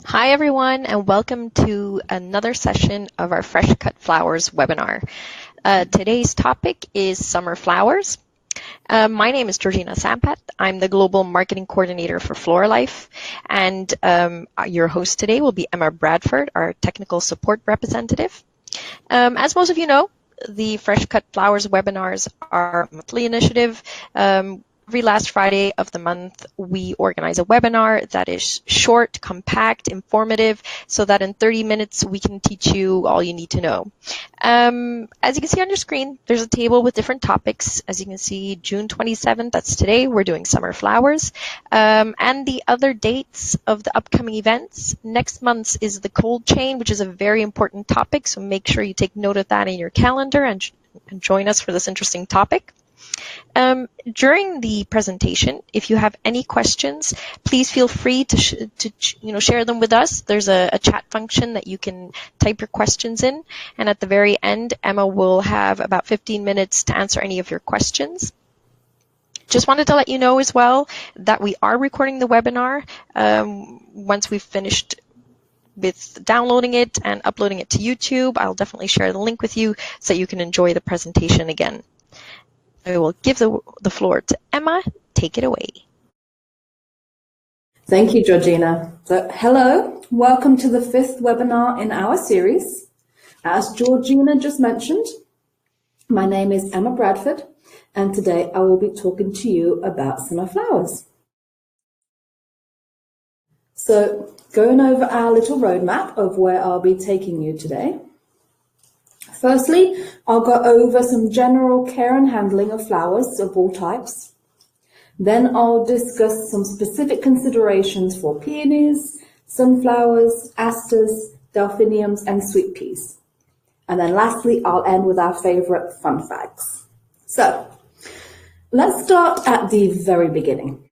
Hi everyone, and welcome to another session of our Fresh Cut Flowers webinar. Today's topic is summer flowers. My name is Georgina Sampat. I'm the Global Marketing Coordinator for Vars Life, and your host today will be Emma Bradford, our Technical Support Representative. As most of you know, the Fresh Cut Flowers webinars are a monthly initiative. Every last Friday of the month, we organize a webinar that is short, compact, informative, so that in 30 minutes we can teach you all you need to know. As you can see on your screen, there's a table with different topics. As you can see, June 27th, that's today, we're doing summer flowers. And the other dates of the upcoming events, next month's is the cold chain, which is a very important topic, so make sure you take note of that in your calendar and join us for this interesting topic. During the presentation, if you have any questions, please feel free to share them with us. There's a chat function that you can type your questions in, and at the very end, Emma will have about 15 minutes to answer any of your questions. Just wanted to let you know as well that we are recording the webinar. Once we've finished with downloading it and uploading it to YouTube, I'll definitely share the link with you so you can enjoy the presentation again. I will give the floor to Emma. Take it away. Thank you, Georgina. So, hello, welcome to the 5th webinar in our series. As Georgina just mentioned, my name is Emma Bradford, and today I will be talking to you about summer flowers. So, going over our little roadmap of where I'll be taking you today. Firstly, I'll go over some general care and handling of flowers of all types. Then I'll discuss some specific considerations for peonies, sunflowers, asters, delphiniums, and sweet peas. And then lastly, I'll end with our favorite fun facts. So, let's start at the very beginning.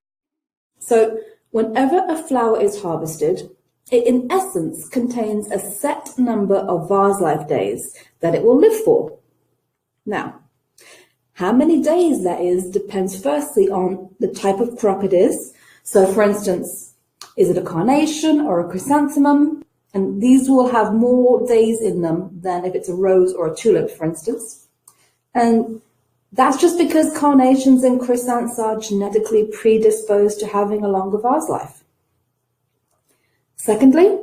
So, whenever a flower is harvested, it in essence contains a set number of Vars Life days that it will live for. Now, how many days that is depends firstly on the type of crop it is. So for instance, is it a carnation or a chrysanthemum? And these will have more days in them than if it's a rose or a tulip, for instance. And that's just because carnations and chrysanthemums are genetically predisposed to having a longer Vars life. Secondly,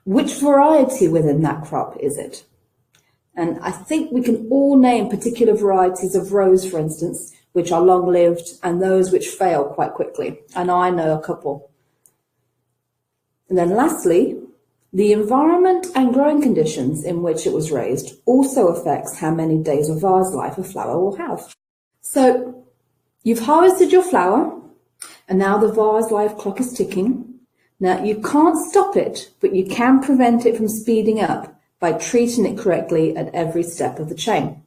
which variety within that crop is it? And I think we can all name particular varieties of rose, for instance, which are long-lived and those which fail quite quickly. And I know a couple. And then lastly, the environment and growing conditions in which it was raised also affects how many days of Vars life a flower will have. So you've harvested your flower, and now the Vars life clock is ticking. Now, you can't stop it, but you can prevent it from speeding up by treating it correctly at every step of the chain.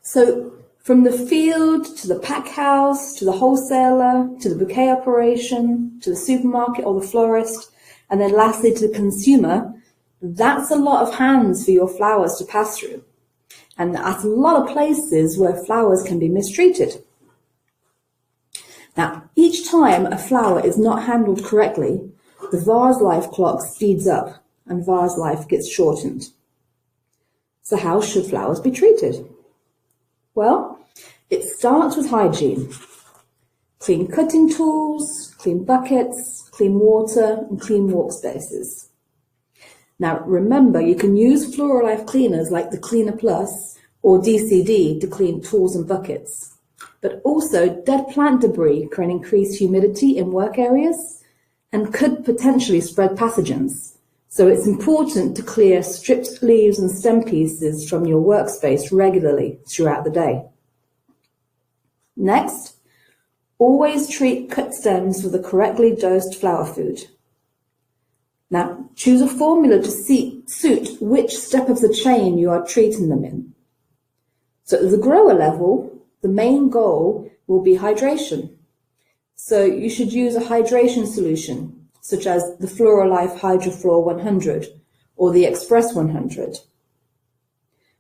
So, from the field to the pack house, to the wholesaler, to the bouquet operation, to the supermarket or the florist, and then lastly to the consumer, that's a lot of hands for your flowers to pass through. And that's a lot of places where flowers can be mistreated. Now, each time a flower is not handled correctly, the Vars life clock speeds up and Vars life gets shortened. So how should flowers be treated? Well, it starts with hygiene. Clean cutting tools, clean buckets, clean water, and clean walk spaces. Now remember, you can use Floralife cleaners like the Cleaner Plus or DCD to clean tools and buckets. But also, dead plant debris can increase humidity in work areas and could potentially spread pathogens. So it's important to clear stripped leaves and stem pieces from your workspace regularly throughout the day. Next, always treat cut stems with a correctly dosed flower food. Now, choose a formula to suit which step of the chain you are treating them in. So at the grower level, the main goal will be hydration. So you should use a hydration solution, such as the Floralife HydroFlor 100 or the Express 100.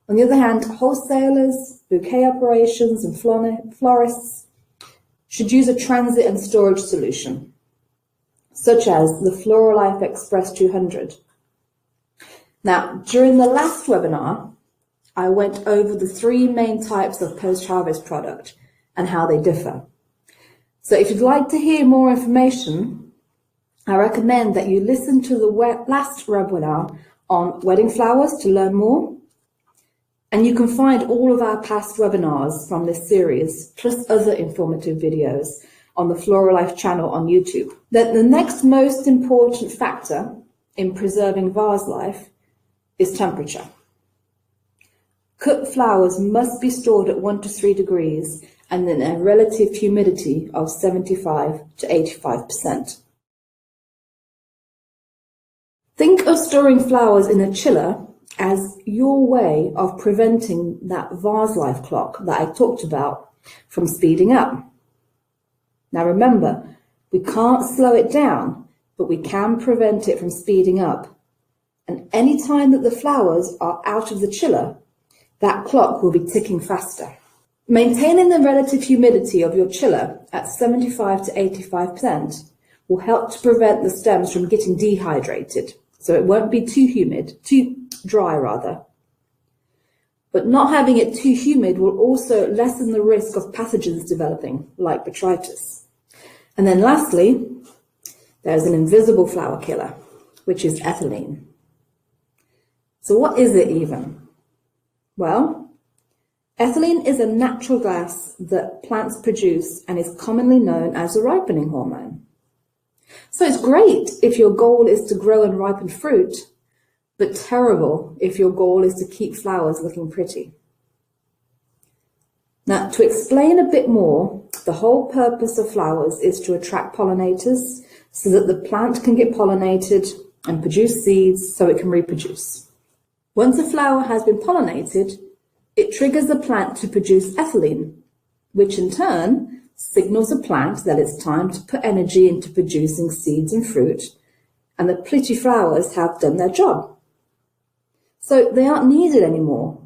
On the other hand, wholesalers, bouquet operations and florists should use a transit and storage solution. such as the Floral Life Express 200. Now, during the last webinar, I went over the 3 main types of post-harvest product and how they differ. So if you'd like to hear more information, I recommend that you listen to the last webinar on wedding flowers to learn more. And you can find all of our past webinars from this series, plus other informative videos on the Floral Life channel on YouTube. The next most important factor in preserving vase life is temperature. Cut flowers must be stored at 1 to 3 degrees and in a relative humidity of 75 to 85%. Think of storing flowers in a chiller as your way of preventing that vase life clock that I talked about from speeding up. Now remember, we can't slow it down, but we can prevent it from speeding up. And any time that the flowers are out of the chiller, that clock will be ticking faster. Maintaining the relative humidity of your chiller at 75 to 85% will help to prevent the stems from getting dehydrated. So it won't be too dry rather. But not having it too humid will also lessen the risk of pathogens developing, like botrytis. And then lastly, there's an invisible flower killer, which is ethylene. So what is it even? Well, ethylene is a natural gas that plants produce and is commonly known as a ripening hormone. So it's great if your goal is to grow and ripen fruit, but terrible if your goal is to keep flowers looking pretty. Now, to explain a bit more, the whole purpose of flowers is to attract pollinators so that the plant can get pollinated and produce seeds so it can reproduce. Once a flower has been pollinated, it triggers the plant to produce ethylene, which in turn signals the plant that it's time to put energy into producing seeds and fruit, and the pretty flowers have done their job. So they aren't needed anymore.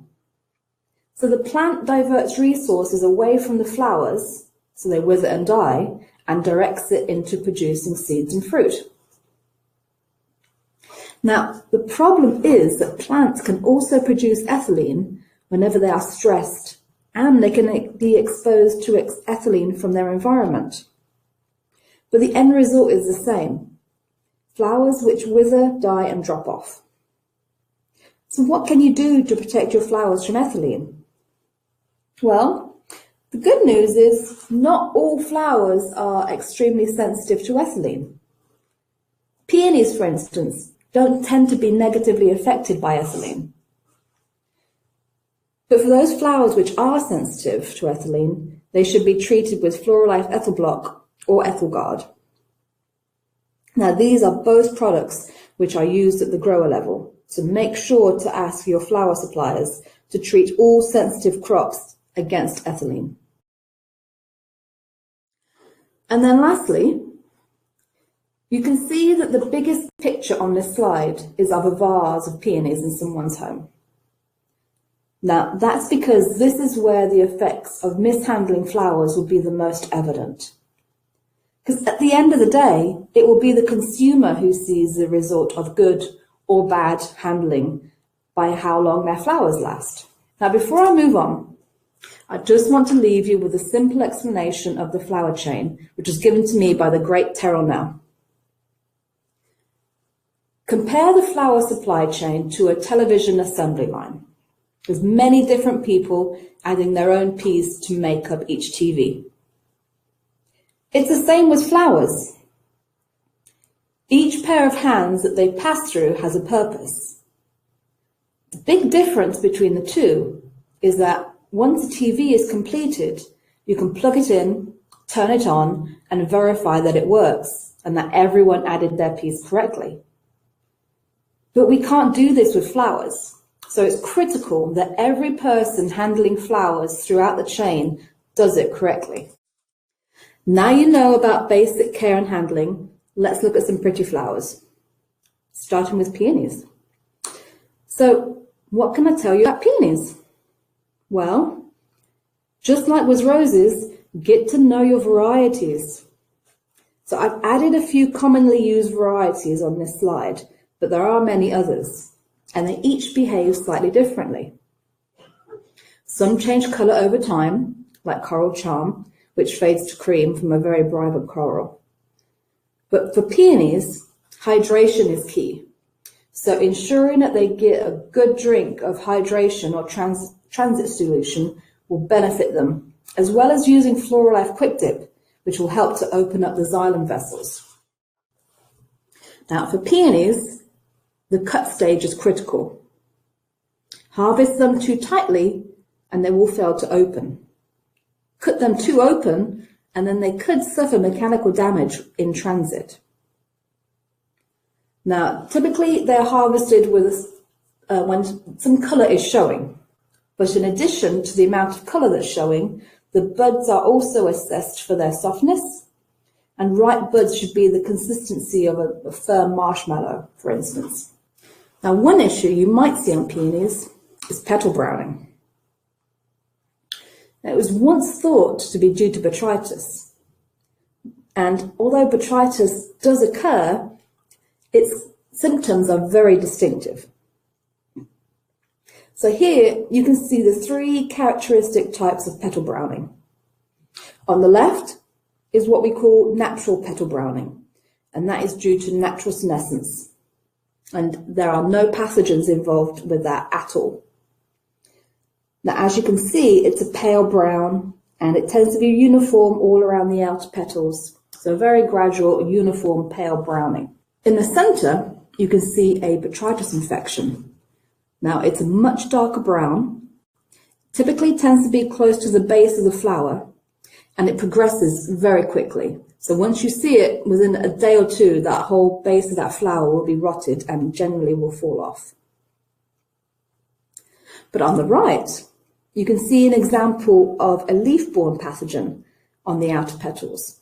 So the plant diverts resources away from the flowers, so they wither and die, and directs it into producing seeds and fruit. Now, the problem is that plants can also produce ethylene whenever they are stressed, and they can be exposed to ethylene from their environment. But the end result is the same: flowers which wither, die, and drop off. So what can you do to protect your flowers from ethylene? Well, the good news is not all flowers are extremely sensitive to ethylene. Peonies, for instance, don't tend to be negatively affected by ethylene. But for those flowers which are sensitive to ethylene, they should be treated with Floral Life Ethyl Block or Ethyl Guard. Now, these are both products which are used at the grower level, so make sure to ask your flower suppliers to treat all sensitive crops against ethylene. And then lastly, you can see that the biggest picture on this slide is of a vase of peonies in someone's home. Now, that's because this is where the effects of mishandling flowers will be the most evident. Because at the end of the day, it will be the consumer who sees the result of good or bad handling by how long their flowers last. Now, before I move on, I just want to leave you with a simple explanation of the flower chain, which was given to me by the great Petal. Compare the flower supply chain to a television assembly line. There's many different people adding their own piece to make up each TV. It's the same with flowers. Each pair of hands that they pass through has a purpose. The big difference between the two is that once a TV is completed, you can plug it in, turn it on, and verify that it works and that everyone added their piece correctly. But we can't do this with flowers. So it's critical that every person handling flowers throughout the chain does it correctly. Now you know about basic care and handling, let's look at some pretty flowers, starting with peonies. So what can I tell you about peonies? Well, just like with roses, get to know your varieties. So I've added a few commonly used varieties on this slide, but there are many others, and they each behave slightly differently. Some change colour over time, like Coral Charm, which fades to cream from a very vibrant coral. But for peonies, hydration is key. So ensuring that they get a good drink of hydration or transit solution will benefit them, as well as using Floral Life Quick Dip, which will help to open up the xylem vessels. Now for peonies, the cut stage is critical. Harvest them too tightly and they will fail to open. Cut them too open and then they could suffer mechanical damage in transit. Now, typically they're harvested with when some colour is showing, but in addition to the amount of colour that's showing, the buds are also assessed for their softness, and ripe buds should be the consistency of a firm marshmallow, for instance. Now, one issue you might see on peonies is petal browning. Now, it was once thought to be due to botrytis, and although botrytis does occur, its symptoms are very distinctive. So here you can see the three characteristic types of petal browning. On the left is what we call natural petal browning, and that is due to natural senescence. And there are no pathogens involved with that at all. Now, as you can see, it's a pale brown, and it tends to be uniform all around the outer petals. So very gradual, uniform pale browning. In the center, you can see a botrytis infection. Now, it's a much darker brown, typically tends to be close to the base of the flower, and it progresses very quickly. So once you see it, within a day or two, that whole base of that flower will be rotted and generally will fall off. But on the right, you can see an example of a leaf-borne pathogen on the outer petals.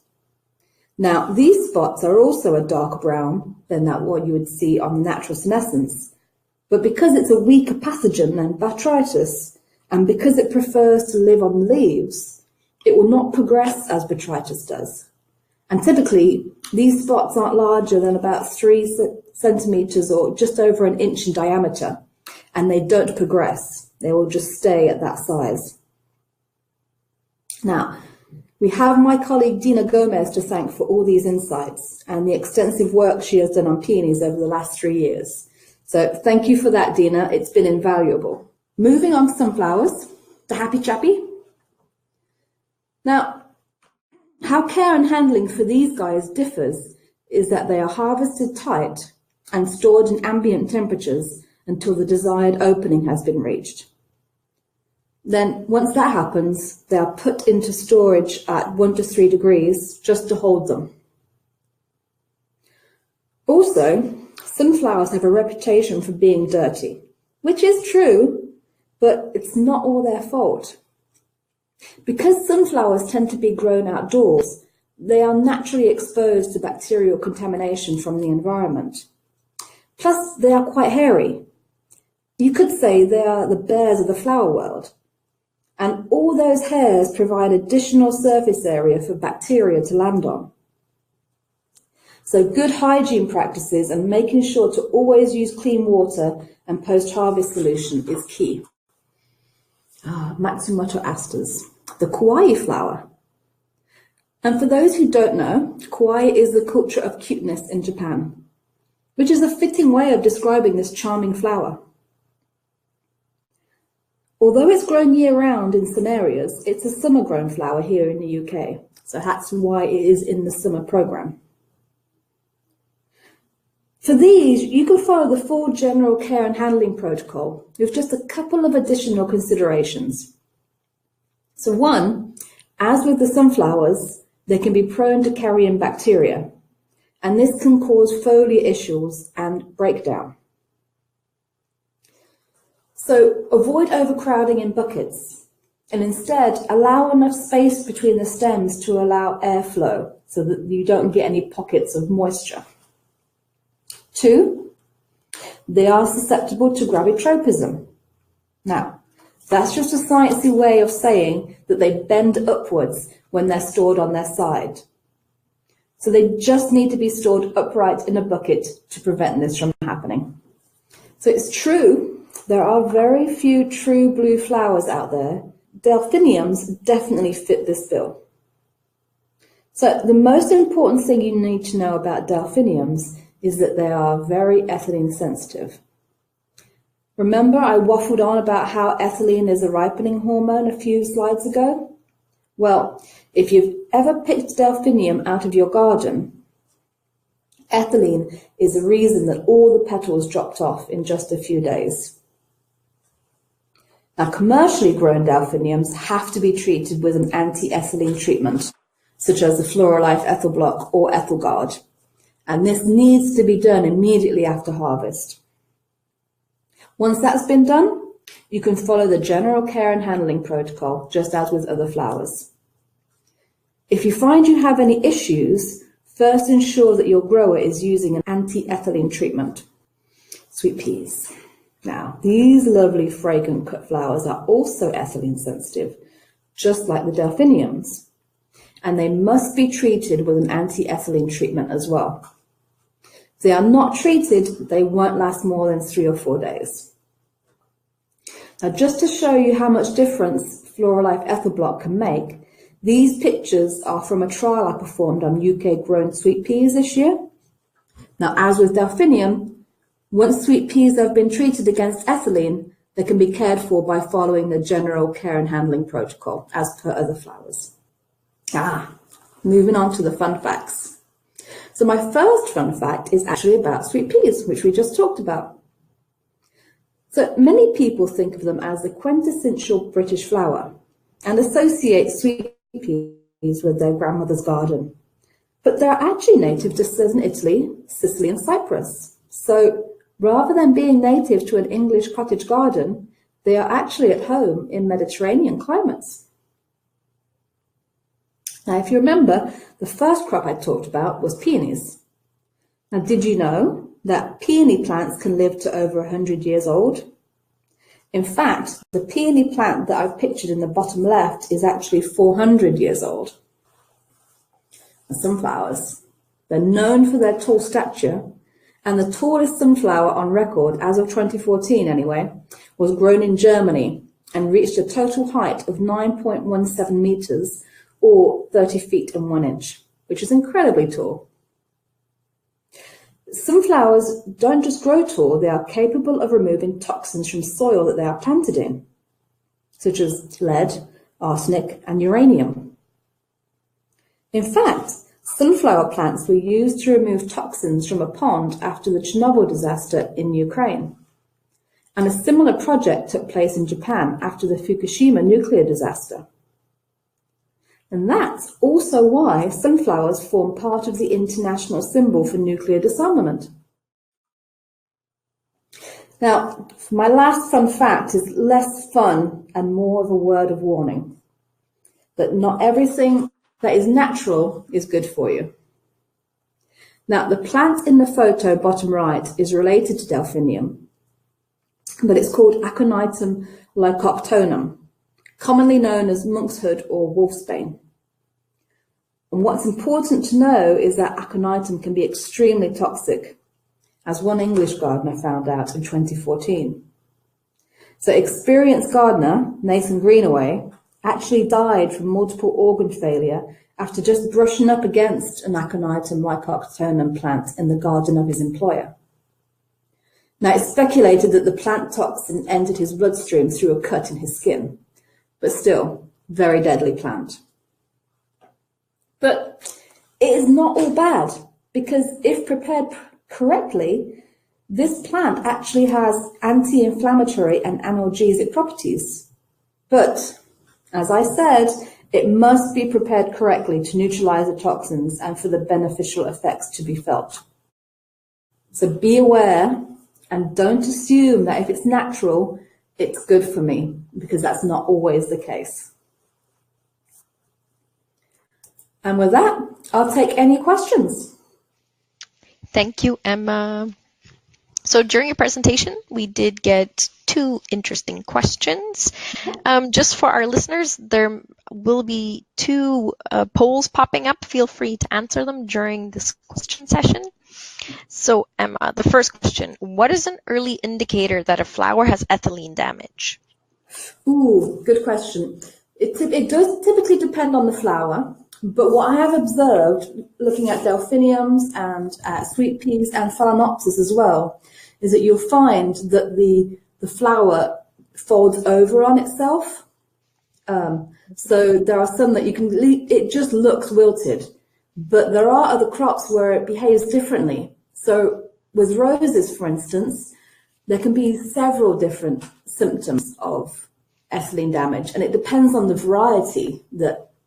Now, these spots are also a darker brown than what you would see on the natural senescence, but because it's a weaker pathogen than botrytis, and because it prefers to live on leaves, it will not progress as botrytis does. And typically, these spots aren't larger than about 3 centimetres or just over an inch in diameter, and they don't progress. They will just stay at that size. Now, we have my colleague Dina Gomez to thank for all these insights and the extensive work she has done on peonies over the last 3 years. So thank you for that, Dina. It's been invaluable. Moving on to sunflowers, the happy chappy. Now, how care and handling for these guys differs is that they are harvested tight and stored in ambient temperatures until the desired opening has been reached. Then, once that happens, they are put into storage at 1 to 3 degrees just to hold them. Also, sunflowers have a reputation for being dirty, which is true, but it's not all their fault. Because sunflowers tend to be grown outdoors, they are naturally exposed to bacterial contamination from the environment. Plus, they are quite hairy. You could say they are the bears of the flower world. And all those hairs provide additional surface area for bacteria to land on. So good hygiene practices and making sure to always use clean water and post-harvest solution is key. Matsumoto Asters, the kawaii flower. And for those who don't know, kawaii is the culture of cuteness in Japan, which is a fitting way of describing this charming flower. Although it's grown year-round in some areas, it's a summer-grown flower here in the UK, so that's why it is in the summer programme. For these, you can follow the full general care and handling protocol with just a couple of additional considerations. So one, as with the sunflowers, they can be prone to carrying bacteria, and this can cause foliar issues and breakdown. So avoid overcrowding in buckets and instead allow enough space between the stems to allow airflow so that you don't get any pockets of moisture. 2, they are susceptible to gravitropism. Now, that's just a sciencey way of saying that they bend upwards when they're stored on their side. So they just need to be stored upright in a bucket to prevent this from happening. So it's true, there are very few true blue flowers out there. Delphiniums definitely fit this bill. So the most important thing you need to know about delphiniums is that they are very ethylene sensitive. Remember I waffled on about how ethylene is a ripening hormone a few slides ago? Well, if you've ever picked delphinium out of your garden, ethylene is the reason that all the petals dropped off in just a few days. Now, commercially grown delphiniums have to be treated with an anti-ethylene treatment, such as the Vars Life Ethyl Block or Ethyl Guard, and this needs to be done immediately after harvest. Once that's been done, you can follow the general care and handling protocol, just as with other flowers. If you find you have any issues, first ensure that your grower is using an anti-ethylene treatment. Sweet peas. Now, these lovely fragrant cut flowers are also ethylene sensitive, just like the delphiniums, and they must be treated with an anti-ethylene treatment as well. If they are not treated, they won't last more than 3 or 4 days. Now, just to show you how much difference Vars Life Ethyl Block can make, these pictures are from a trial I performed on UK grown sweet peas this year. Now, as with delphinium, once sweet peas have been treated against ethylene, they can be cared for by following the general care and handling protocol as per other flowers. Moving on to the fun facts. So my first fun fact is actually about sweet peas, which we just talked about. So many people think of them as the quintessential British flower and associate sweet peas with their grandmother's garden. But they're actually native to southern Italy, Sicily and Cyprus. So rather than being native to an English cottage garden, they are actually at home in Mediterranean climates. Now, if you remember, the first crop I talked about was peonies. Now, did you know that peony plants can live to over 100 years old? In fact, the peony plant that I've pictured in the bottom left is actually 400 years old. And sunflowers, they're known for their tall stature, and the tallest sunflower on record, as of 2014 anyway, was grown in Germany and reached a total height of 9.17 meters or 30 feet and 1 inch, which is incredibly tall. Sunflowers don't just grow tall, they are capable of removing toxins from soil that they are planted in, such as lead, arsenic, and uranium. In fact, sunflower plants were used to remove toxins from a pond after the Chernobyl disaster in Ukraine. And a similar project took place in Japan after the Fukushima nuclear disaster. And that's also why sunflowers form part of the international symbol for nuclear disarmament. Now, my last fun fact is less fun and more of a word of warning. That not everything that is natural is good for you. Now, the plant in the photo bottom right is related to delphinium, but it's called Aconitum lycoptonum, commonly known as monkshood or wolfsbane. And what's important to know is that aconitum can be extremely toxic, as one English gardener found out in 2014. So experienced gardener Nathan Greenaway actually died from multiple organ failure after just brushing up against an Aconitum lycoptonum plant in the garden of his employer. Now, it's speculated that the plant toxin entered his bloodstream through a cut in his skin, but still, very deadly plant. But it is not all bad, because if prepared correctly, this plant actually has anti-inflammatory and analgesic properties. But, as I said, it must be prepared correctly to neutralize the toxins and for the beneficial effects to be felt. So be aware and don't assume that if it's natural, it's good for me, because that's not always the case. And with that, I'll take any questions. Thank you, Emma. So during your presentation, we did get 2 interesting questions. Just for our listeners, there will be 2 polls popping up. Feel free to answer them during this question session. So Emma, the first question, what is an early indicator that a flower has ethylene damage? Ooh, good question. It does typically depend on the flower, but what I have observed looking at delphiniums and at sweet peas and phalaenopsis as well is that you'll find that the flower folds over on itself. So there are some that it just looks wilted, but there are other crops where it behaves differently. So with roses, for instance, there can be several different symptoms of ethylene damage, and it depends on the variety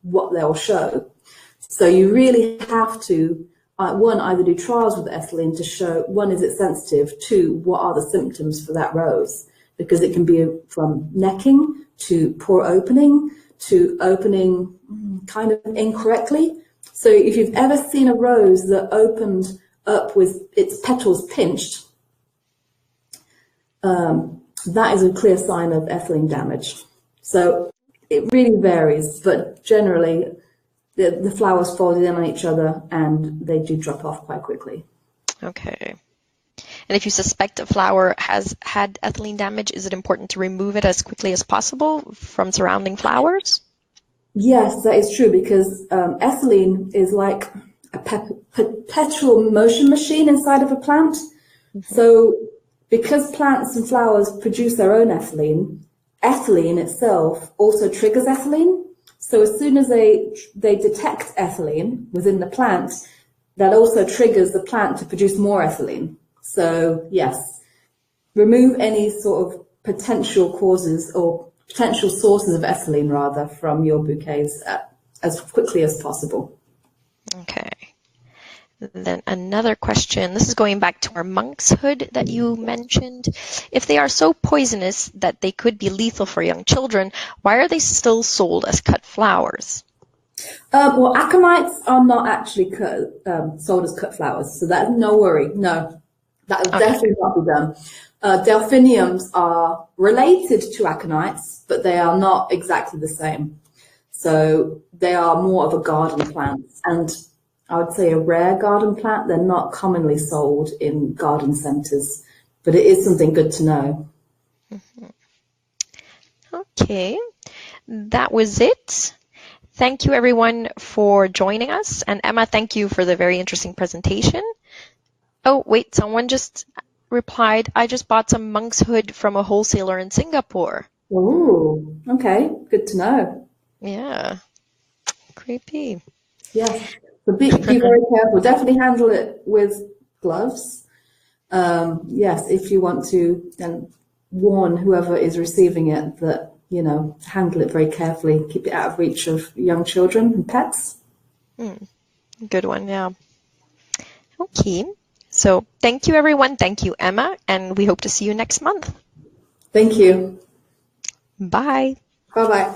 what they'll show. So you really have to, one, either do trials with ethylene to show, one, is it sensitive, two, what are the symptoms for that rose? Because it can be from necking to poor opening to opening kind of incorrectly. So if you've ever seen a rose that opened up with its petals pinched, that is a clear sign of ethylene damage. So it really varies, but generally the flowers fold in on each other and they do drop off quite quickly. Okay. And if you suspect a flower has had ethylene damage, is it important to remove it as quickly as possible from surrounding flowers? Yes, that is true, because ethylene is like a perpetual motion machine inside of a plant. Mm-hmm. So because plants and flowers produce their own ethylene, ethylene itself also triggers ethylene. So as soon as they detect ethylene within the plant, that also triggers the plant to produce more ethylene. So yes, remove any sort of potential causes or potential sources of ethylene rather from your bouquets as quickly as possible. Okay. Then another question, this is going back to our monkshood that you mentioned. If they are so poisonous that they could be lethal for young children, why are they still sold as cut flowers? Well, aconites are not actually sold as cut flowers, so that's no worry. No, that would definitely not be done. Delphiniums are related to aconites, but they are not exactly the same. So they are more of a garden plant, and I would say a rare garden plant. They're not commonly sold in garden centres, but it is something good to know. Mm-hmm. Okay, that was it. Thank you everyone for joining us. And Emma, thank you for the very interesting presentation. Oh, wait, someone just replied, I just bought some monk's hood from a wholesaler in Singapore. Oh, okay, good to know. Yeah, creepy. Yeah. But be very careful. Definitely handle it with gloves. Yes, if you want to, then warn whoever is receiving it that, handle it very carefully. Keep it out of reach of young children and pets. Good one, yeah. Okay. So thank you, everyone. Thank you, Emma. And we hope to see you next month. Thank you. Bye. Bye-bye.